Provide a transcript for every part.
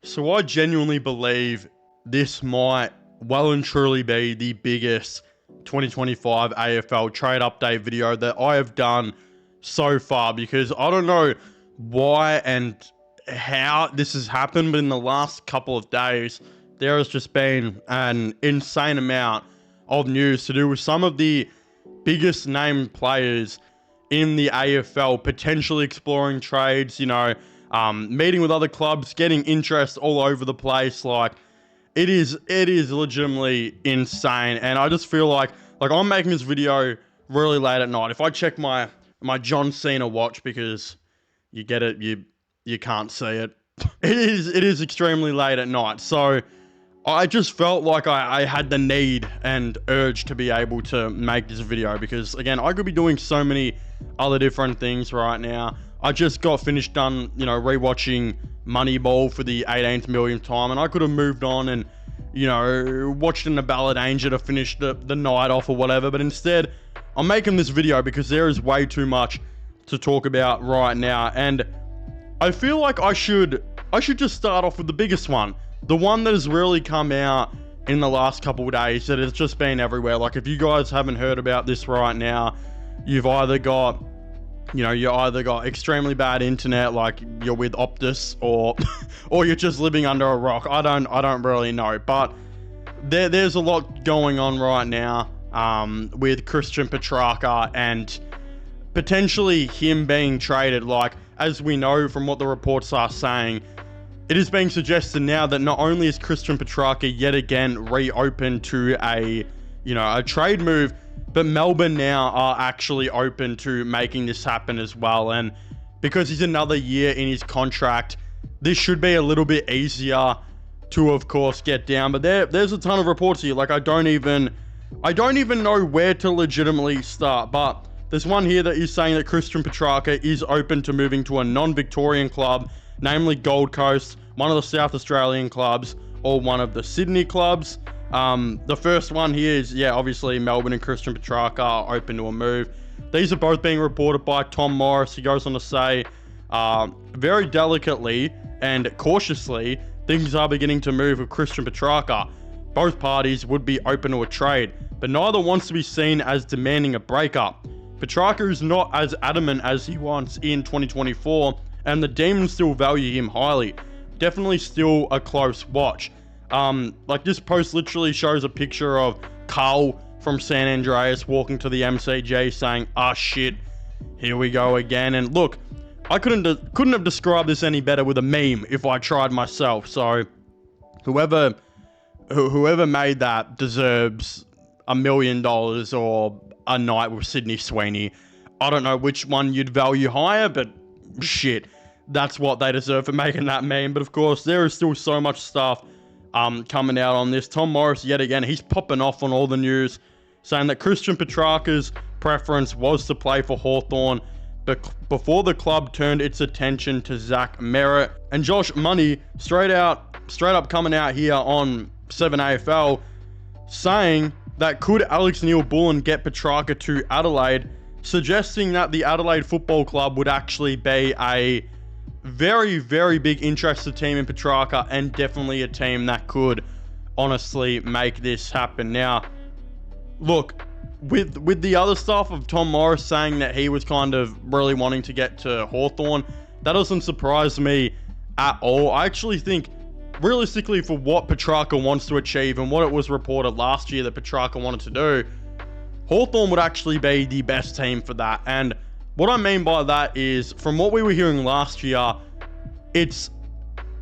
So I genuinely believe this might well and truly be the biggest 2025 AFL trade update video that I have done so far, because I don't know why and how this has happened, but in the last couple of days, there has just been an insane amount of news to do with some of the biggest name players in the AFL potentially exploring trades, meeting with other clubs, getting interest all over the place. Like, it is legitimately insane. And I just feel like I'm making this video really late at night. If I check my John Cena watch, because you get it, you can't see it. It is extremely late at night. So I just felt like I had the need and urge to be able to make this video, because again, I could be doing so many other different things right now. I just got finished done, rewatching Moneyball for the 18th millionth time, and I could have moved on and, watched in the Ballad Danger to finish the night off or whatever, but instead, I'm making this video because there is way too much to talk about right now, and I feel like I should just start off with the biggest one. The one that has really come out in the last couple of days, that has just been everywhere. Like, if you guys haven't heard about this right now, you've either got, extremely bad internet, like you're with Optus, or you're just living under a rock. I don't really know, but there's a lot going on right now with Christian Petracca and potentially him being traded. Like, as we know from what the reports are saying, it is being suggested now that not only is Christian Petracca yet again reopened to a trade move, but Melbourne now are actually open to making this happen as well. And because he's another year in his contract, this should be a little bit easier to, of course, get down. But there's a ton of reports here. Like, I don't even know where to legitimately start. But there's one here that is saying that Christian Petracca is open to moving to a non-Victorian club, namely Gold Coast, one of the South Australian clubs, or one of the Sydney clubs. The first one here is, obviously Melbourne and Christian Petracca are open to a move. These are both being reported by Tom Morris. He goes on to say, very delicately and cautiously, things are beginning to move with Christian Petracca. Both parties would be open to a trade, but neither wants to be seen as demanding a breakup. Petracca is not as adamant as he was in 2024, and the Demons still value him highly. Definitely still a close watch. This post literally shows a picture of Carl from San Andreas walking to the MCG saying, "Ah, shit, here we go again." And look, I couldn't have described this any better with a meme if I tried myself. So whoever made that deserves $1 million or a night with Sydney Sweeney. I don't know which one you'd value higher, but shit, that's what they deserve for making that meme. But of course, there is still so much stuff coming out on this. Tom Morris, yet again, he's popping off on all the news, saying that Christian Petracca's preference was to play for Hawthorn, but before the club turned its attention to Zach Merrett. And Josh Money, straight up coming out here on 7AFL, saying that could Alex Neale-Bullen get Petracca to Adelaide, suggesting that the Adelaide Football Club would actually be a very, very big interested team in Petracca, and definitely a team that could honestly make this happen. Now, look, with the other stuff of Tom Morris saying that he was kind of really wanting to get to Hawthorn, that doesn't surprise me at all. I actually think, realistically, for what Petracca wants to achieve and what it was reported last year that Petracca wanted to do, Hawthorn would actually be the best team for that. And what I mean by that is, from what we were hearing last year, it's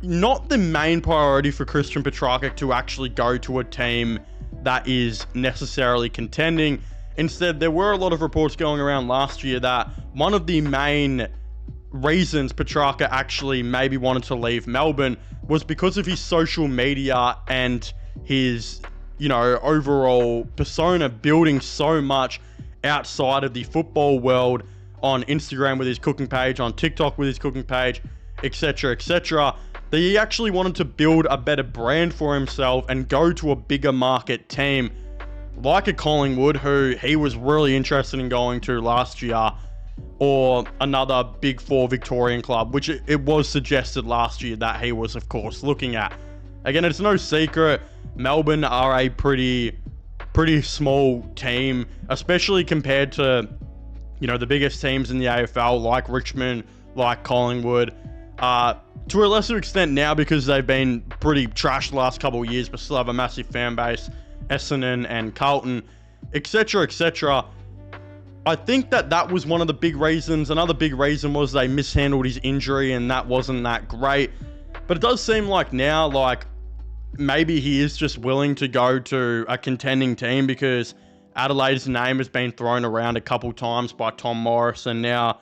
not the main priority for Christian Petracca to actually go to a team that is necessarily contending. Instead, there were a lot of reports going around last year that one of the main reasons Petracca actually maybe wanted to leave Melbourne was because of his social media and his, overall persona building so much outside of the football world, on Instagram with his cooking page, on TikTok with his cooking page, etc., that he actually wanted to build a better brand for himself and go to a bigger market team like a Collingwood, who he was really interested in going to last year. or another Big Four Victorian club, which it was suggested last year that he was, of course, looking at. Again, it's no secret, Melbourne are a pretty small team, especially compared to, you know, the biggest teams in the AFL, like Richmond, like Collingwood. To a lesser extent now because they've been pretty trash the last couple of years, but still have a massive fan base, Essendon and Carlton, etc., etc. I think that was one of the big reasons. Another big reason was they mishandled his injury, and that wasn't that great. But it does seem like now, like, maybe he is just willing to go to a contending team, because Adelaide's name has been thrown around a couple times by Tom Morris and now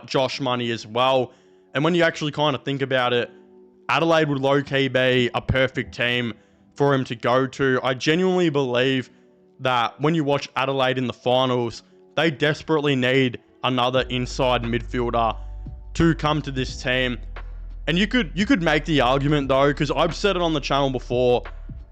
Josh Money as well. And when you actually kind of think about it, Adelaide would low-key be a perfect team for him to go to. I genuinely believe that when you watch Adelaide in the finals, they desperately need another inside midfielder to come to this team. And you could make the argument, though, because I've said it on the channel before,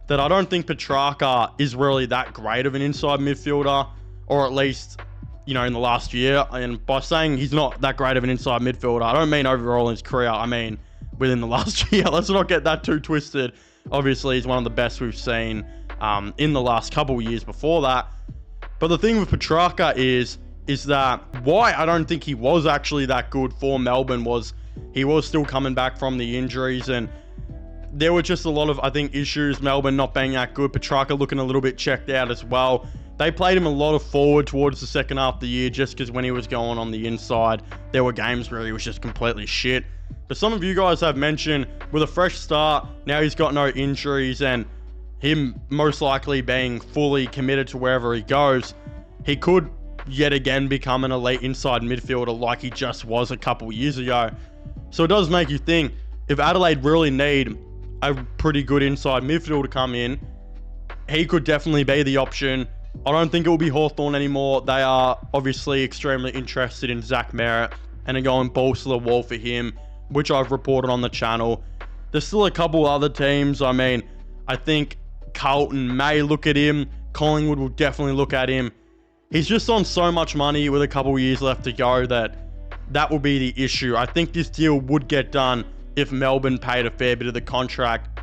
that I don't think Petracca is really that great of an inside midfielder, or at least, you know, in the last year. And by saying he's not that great of an inside midfielder, I don't mean overall in his career. I mean within the last year. Let's not get that too twisted. Obviously, he's one of the best we've seen in the last couple of years before that. But the thing with Petracca is that why I don't think he was actually that good for Melbourne was he was still coming back from the injuries, and there were just a lot of, I think, issues. Melbourne not being that good. Petracca looking a little bit checked out as well. They played him a lot of forward towards the second half of the year, just because when he was going on the inside, there were games where he was just completely shit. But some of you guys have mentioned, with a fresh start, now he's got no injuries, and him most likely being fully committed to wherever he goes, he could yet again become an elite inside midfielder like he just was a couple years ago. So it does make you think, if Adelaide really need a pretty good inside midfielder to come in, he could definitely be the option. I don't think it will be Hawthorn anymore. They are obviously extremely interested in Zach Merrett and are going balls to the wall for him, which I've reported on the channel. There's still a couple other teams. I mean, I think Carlton may look at him. Collingwood will definitely look at him. He's just on so much money with a couple of years left to go that will be the issue. I think this deal would get done if Melbourne paid a fair bit of the contract,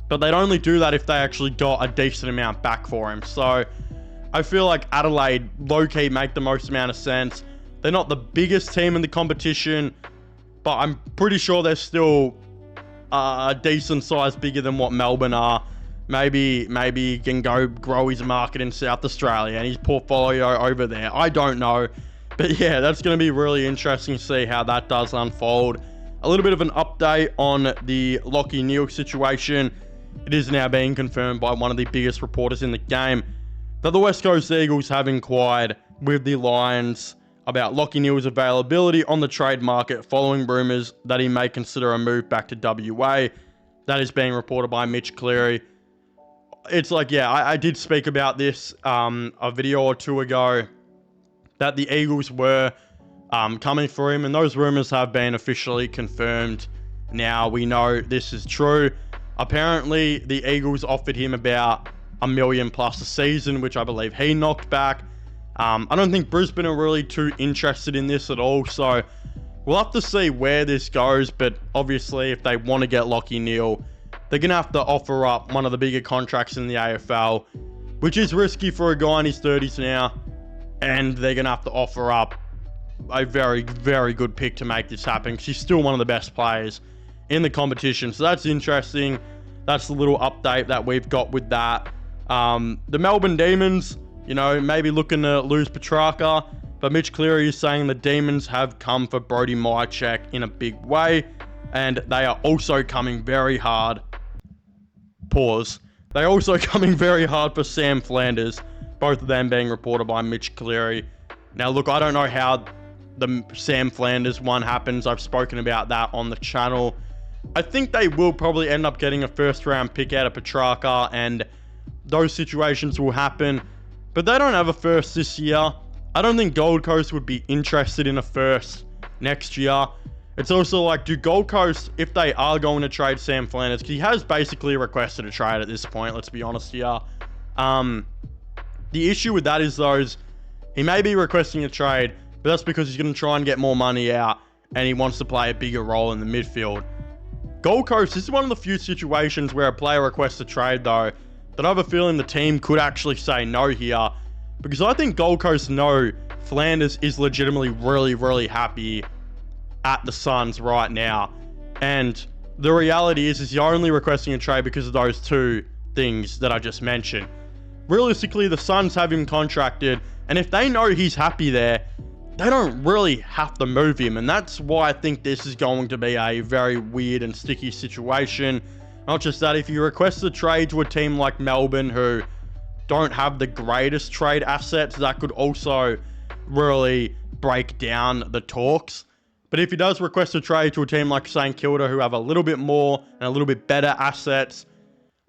but they'd only do that if they actually got a decent amount back for him. So I feel like Adelaide low-key make the most amount of sense. They're not the biggest team in the competition, but I'm pretty sure they're still a decent size bigger than what Melbourne are. Maybe he can go grow his market in South Australia and his portfolio over there. I don't know. But yeah, that's going to be really interesting to see how that does unfold. A little bit of an update on the Lachie Neale situation. It is now being confirmed by one of the biggest reporters in the game that the West Coast Eagles have inquired with the Lions about Lachie Neale's availability on the trade market following rumours that he may consider a move back to WA. That is being reported by Mitch Cleary. It's like, yeah, I did speak about this a video or two ago, that the Eagles were coming for him, and those rumours have been officially confirmed. Now we know this is true. Apparently, the Eagles offered him about $1 million plus a season, which I believe he knocked back. I don't think Brisbane are really too interested in this at all, so we'll have to see where this goes. But obviously, if they want to get Lachie Neale, they're going to have to offer up one of the bigger contracts in the AFL, which is risky for a guy in his 30s now. And they're going to have to offer up a very, very good pick to make this happen, because he's still one of the best players in the competition. So that's interesting. That's the little update that we've got with that. The Melbourne Demons, you know, maybe looking to lose Petracca, but Mitch Cleary is saying the Demons have come for Brody Mihocek in a big way, and they are also coming very hard. They're also coming very hard for Sam Flanders. Both of them being reported by Mitch Cleary. Now, look, I don't know how the Sam Flanders one happens. I've spoken about that on the channel. I think they will probably end up getting a first-round pick out of Petracca, and those situations will happen. But they don't have a first this year. I don't think Gold Coast would be interested in a first next year. It's also like, do Gold Coast, if they are going to trade Sam Flanders, because he has basically requested a trade at this point, let's be honest here. The issue with that is, though, he may be requesting a trade, but that's because he's going to try and get more money out, and he wants to play a bigger role in the midfield. Gold Coast, this is one of the few situations where a player requests a trade, though, that I have a feeling the team could actually say no here, because I think Gold Coast know Flanders is legitimately really, really happy at the Suns right now. And the reality is you're only requesting a trade because of those two things that I just mentioned. Realistically, the Suns have him contracted, and if they know he's happy there, they don't really have to move him. And that's why I think this is going to be a very weird and sticky situation. Not just that, if you request a trade to a team like Melbourne, who don't have the greatest trade assets, that could also really break down the talks. But if he does request a trade to a team like St Kilda, who have a little bit more and a little bit better assets,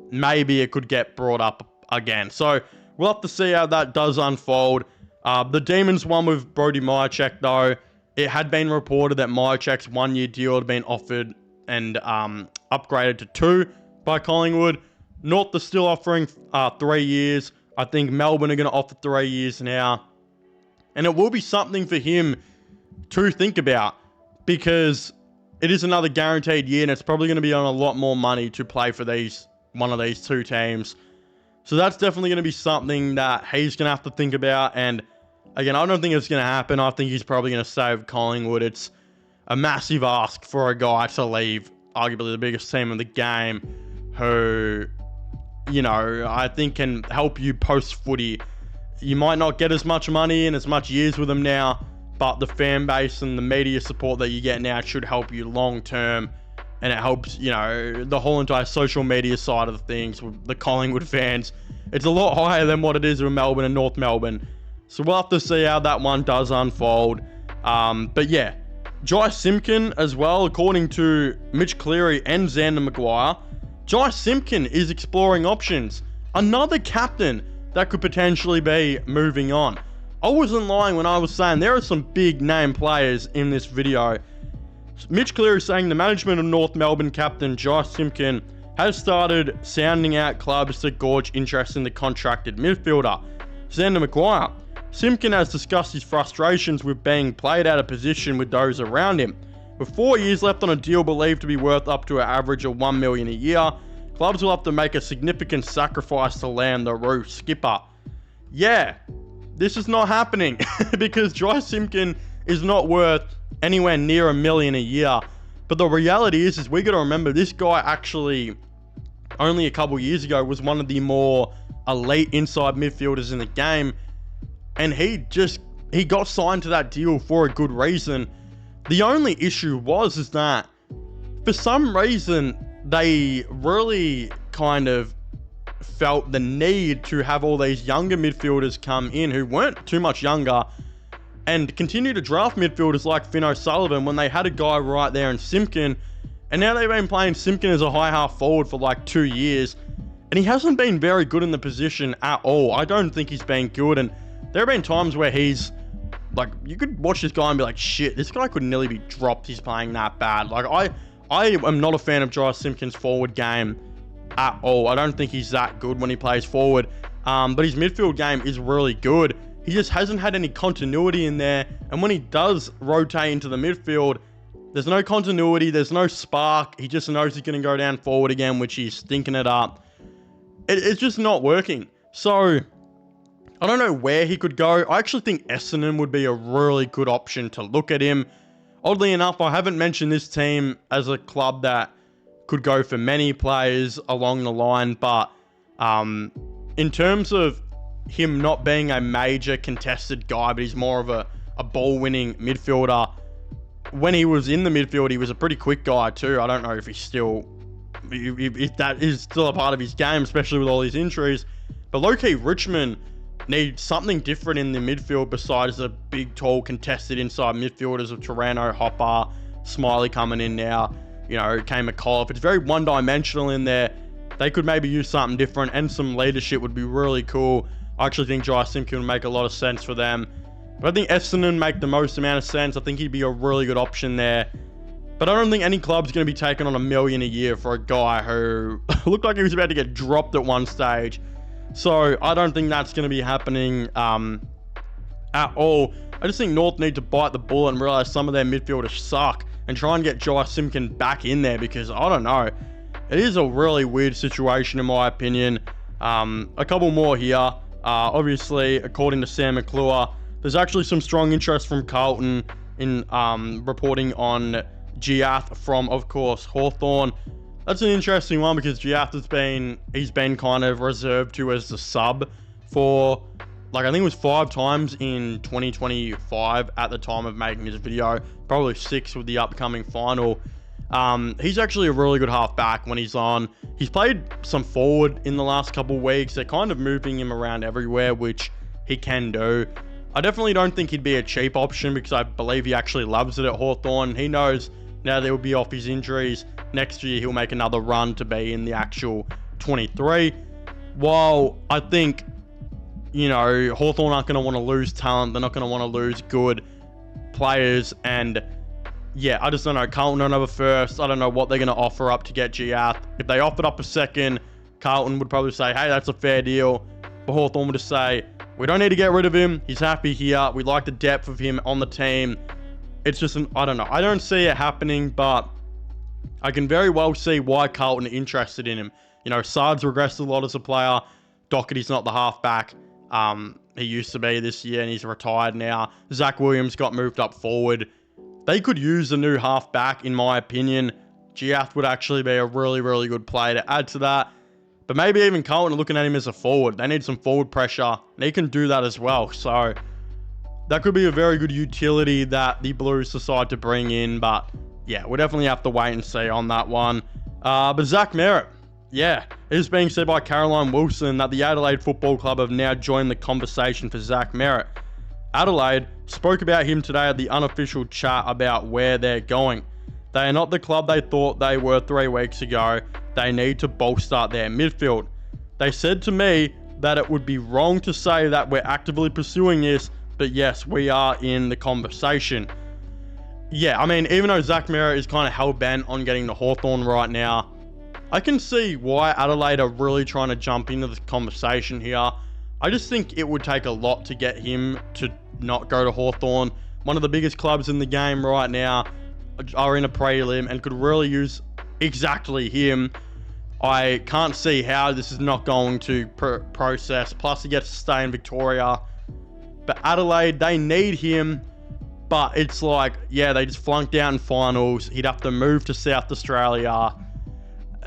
maybe it could get brought up again. So we'll have to see how that does unfold. The Demons one with Brody Mihocek, though, it had been reported that Mihocek's 1-year deal had been offered and upgraded to 2 by Collingwood. North are still offering 3 years. I think Melbourne are going to offer 3 years now. And it will be something for him to think about, because it is another guaranteed year, and it's probably going to be on a lot more money to play for one of these two teams. So that's definitely going to be something that he's going to have to think about. And again, I don't think it's going to happen. I think he's probably going to save Collingwood. It's a massive ask for a guy to leave arguably the biggest team in the game, who, you know, I think can help you post-footy. You might not get as much money and as much years with them now, but the fan base and the media support that you get now should help you long-term. And it helps, you know, the whole entire social media side of things with the Collingwood fans. It's a lot higher than what it is with Melbourne and North Melbourne. So we'll have to see how that one does unfold. But yeah, Jai Simpkin as well, according to Mitch Cleary and Xander Maguire, Jai Simpkin is exploring options. Another captain that could potentially be moving on. I wasn't lying when I was saying there are some big name players in this video. Mitch Cleary saying the management of North Melbourne captain Jai Simpkin has started sounding out clubs to gauge interest in the contracted midfielder. Xander Maguire. Simpkin has discussed his frustrations with being played out of position with those around him. With 4 years left on a deal believed to be worth up to an average of $1 million a year, clubs will have to make a significant sacrifice to land the roof skipper. Yeah, this is not happening because Jai Simpkin is not worth anywhere near $1 million a year. But the reality is we got to remember this guy actually only a couple years ago was one of the more elite inside midfielders in the game, and he got signed to that deal for a good reason. The only issue is that for some reason they really kind of felt the need to have all these younger midfielders come in who weren't too much younger, and continue to draft midfielders like Finn O'Sullivan when they had a guy right there in Simpkin. And now they've been playing Simpkin as a high half forward for like 2 years, and he hasn't been very good in the position at all. I don't think he's been good, and there have been times where he's like, you could watch this guy and be like, shit, this guy could nearly be dropped. He's playing that bad. Like, I am not a fan of Jai Simpkin's forward game at all. I don't think he's that good when he plays forward, but his midfield game is really good. He just hasn't had any continuity in there, and when he does rotate into the midfield, there's no continuity, there's no spark. He just knows he's going to go down forward again, which he's stinking it up. It's just not working. So I don't know where he could go. I actually think Essendon would be a really good option to look at him. Oddly enough, I haven't mentioned this team as a club that could go for many players along the line, but in terms of him not being a major contested guy, but he's more of a ball-winning midfielder. When he was in the midfield, he was a pretty quick guy too. I don't know if if that is still a part of his game, especially with all these injuries. But low-key, Richmond needs something different in the midfield besides the big, tall, contested inside midfielders of Taranto, Hopper, Smiley coming in now. You know, Kane McCullough. It's very one-dimensional in there. They could maybe use something different, and some leadership would be really cool. I actually think Jai Simpkin would make a lot of sense for them. But I think Essendon make the most amount of sense. I think he'd be a really good option there. But I don't think any club's going to be taking on $1 million a year for a guy who looked like he was about to get dropped at one stage. So I don't think that's going to be happening at all. I just think North need to bite the bullet and realise some of their midfielders suck and try and get Simpkin back in there, because I don't know. It is a really weird situation in my opinion. A couple more here. Obviously, according to Sam McClure, there's actually some strong interest from Carlton in reporting on Gath from, of course, Hawthorn. That's an interesting one because Gath he's been kind of reserved to as the sub for, like, I think it was 5 times in 2025 at the time of making this video, probably 6 with the upcoming final. He's actually a really good halfback when he's on. He's played some forward in the last couple weeks. They're kind of moving him around everywhere, which he can do. I definitely don't think he'd be a cheap option because I believe he actually loves it at Hawthorn. He knows now that he'll be off his injuries. Next year, he'll make another run to be in the actual 23. While I think, you know, Hawthorn aren't going to want to lose talent. They're not going to want to lose good players. And yeah, I just don't know. Carlton don't have a first. I don't know what they're going to offer up to get Gath. If they offered up a second, Carlton would probably say, hey, that's a fair deal. But Hawthorn would just say, we don't need to get rid of him. He's happy here. We like the depth of him on the team. It's just I don't know. I don't see it happening, but I can very well see why Carlton are interested in him. You know, Sard's regressed a lot as a player. Doherty's not the halfback he used to be this year, and he's retired now. Zach Williams got moved up forward. They could use a new halfback, in my opinion. Gath would actually be a really, really good player to add to that. But maybe even Carlton are looking at him as a forward. They need some forward pressure, and he can do that as well. So that could be a very good utility that the Blues decide to bring in. But yeah, we'll definitely have to wait and see on that one. But Zach Merrett, yeah, it is being said by Caroline Wilson that the Adelaide Football Club have now joined the conversation for Zach Merrett. Adelaide spoke about him today at the unofficial chat about where they're going. They are not the club they thought they were 3 weeks ago. They need to bolster their midfield. They said to me that it would be wrong to say that we're actively pursuing this, but yes, we are in the conversation. Yeah, I mean, even though Zach Merrett is kind of hell-bent on getting to Hawthorn right now, I can see why Adelaide are really trying to jump into the conversation here. I just think it would take a lot to get him to not go to Hawthorn. One of the biggest clubs in the game right now are in a prelim and could really use exactly him. I can't see how this is not going to process. Plus, he gets to stay in Victoria. But Adelaide, they need him. But it's like, yeah, they just flunked out in finals. He'd have to move to South Australia.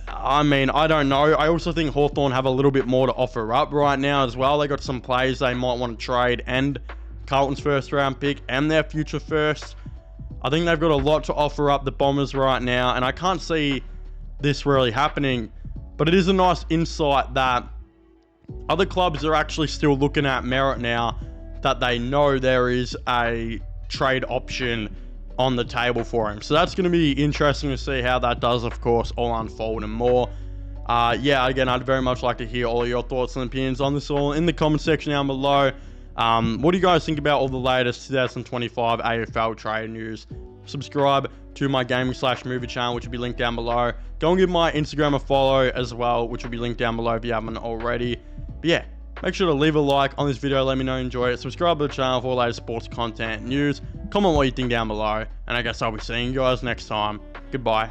I mean, I don't know. I also think Hawthorn have a little bit more to offer up right now as well. They got some players they might want to trade, and Carlton's first round pick and their future first. I think they've got a lot to offer up the Bombers right now, and I can't see this really happening. But it is a nice insight that other clubs are actually still looking at Merrett now, that they know there is a trade option on the table for him. So that's going to be interesting to see how that does, of course, all unfold and more. Yeah, again, I'd very much like to hear all of your thoughts and opinions on this all in the comment section down below. What do you guys think about all the latest 2025 AFL trade news? Subscribe to my gaming/movie channel, which will be linked down below. Go and give my Instagram a follow as well, which will be linked down below if you haven't already. But yeah, make sure to leave a like on this video. Let me know you enjoy it. Subscribe to the channel for all the latest sports content, news. Comment what you think down below. And I guess I'll be seeing you guys next time. Goodbye.